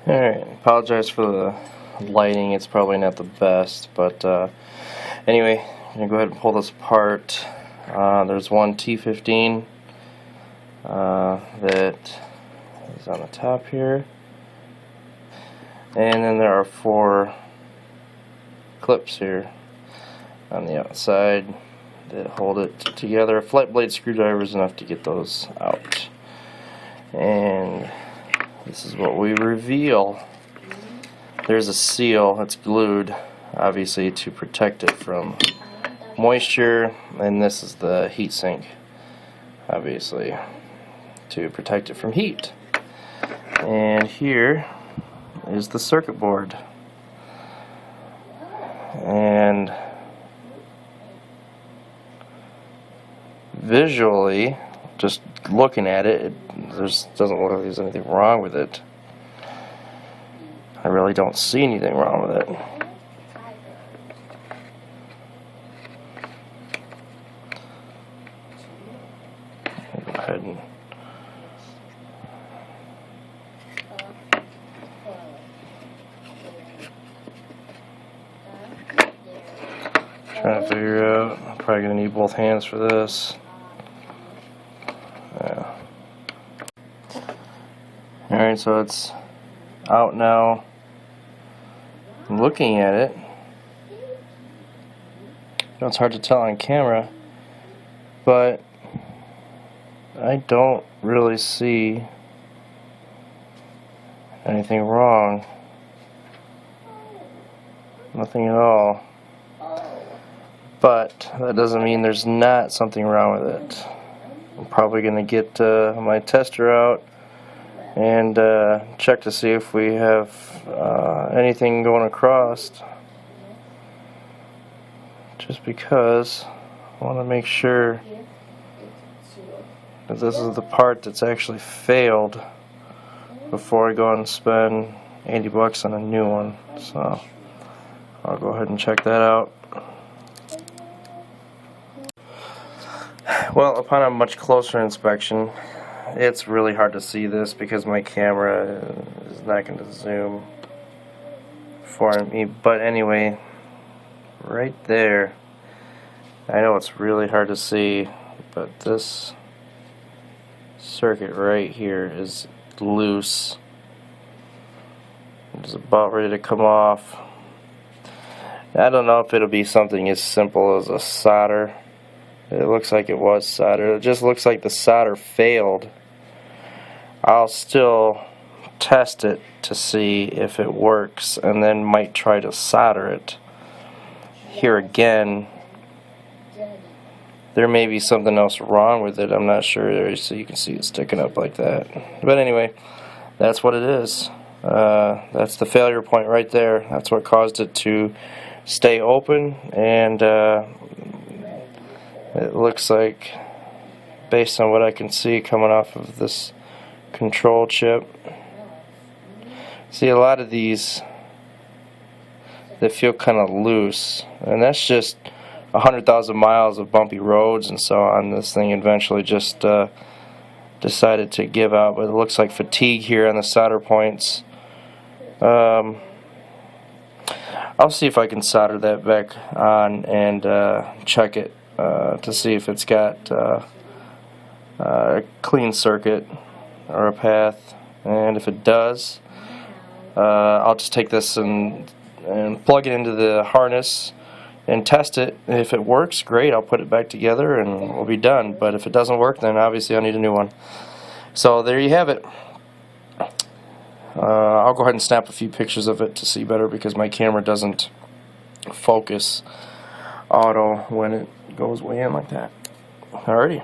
Alright, apologize for the lighting, it's probably not the best, but anyway, I'm going to go ahead and pull this apart. There's one T15 that is on the top here, and then there are 4 clips here on the outside that hold it together. A flat blade screwdriver is enough to get those out. And this is what we reveal. There's a seal that's glued, obviously, to protect it from moisture, and this is the heat sink, obviously, to protect it from heat. And here is the circuit board. And visually, just looking at it, doesn't look like there's anything wrong with it. I really don't see anything wrong with it. I'll go ahead and trying to figure out. I'm probably going to need both hands for this. Yeah. Alright, so it's out now. I'm looking at it. It's hard to tell on camera, but I don't really see anything wrong. Nothing at all. But that doesn't mean there's not something wrong with it. I'm probably going to get my tester out and check to see if we have anything going across, just because I want to make sure that this is the part that's actually failed before I go and spend $80 on a new one. So I'll go ahead and check that out. Well, upon a much closer inspection, it's really hard to see this because my camera is not going to zoom for me. But anyway, right there, I know it's really hard to see, but this circuit right here is loose. It's about ready to come off. I don't know if it'll be something as simple as a solder. It looks like it was solder. It just looks like the solder failed. I'll still test it to see if it works, and then might try to solder it. Here again, there may be something else wrong with it. I'm not sure. So you can see it sticking up like that. But anyway, that's what it is. That's the failure point right there. That's what caused it to stay open, and it looks like, based on what I can see coming off of this control chip, see a lot of these, they feel kind of loose, and that's just 100,000 miles of bumpy roads and so on. This thing eventually just decided to give out, but it looks like fatigue here on the solder points. I'll see if I can solder that back on and check it to see if it's got a clean circuit or a path, and if it does, I'll just take this and plug it into the harness and test it. If it works, great, I'll put it back together and we'll be done. But if it doesn't work, then obviously I'll need a new one. So there you have it. I'll go ahead and snap a few pictures of it to see better, because my camera doesn't focus auto when it goes way in like that. Alrighty.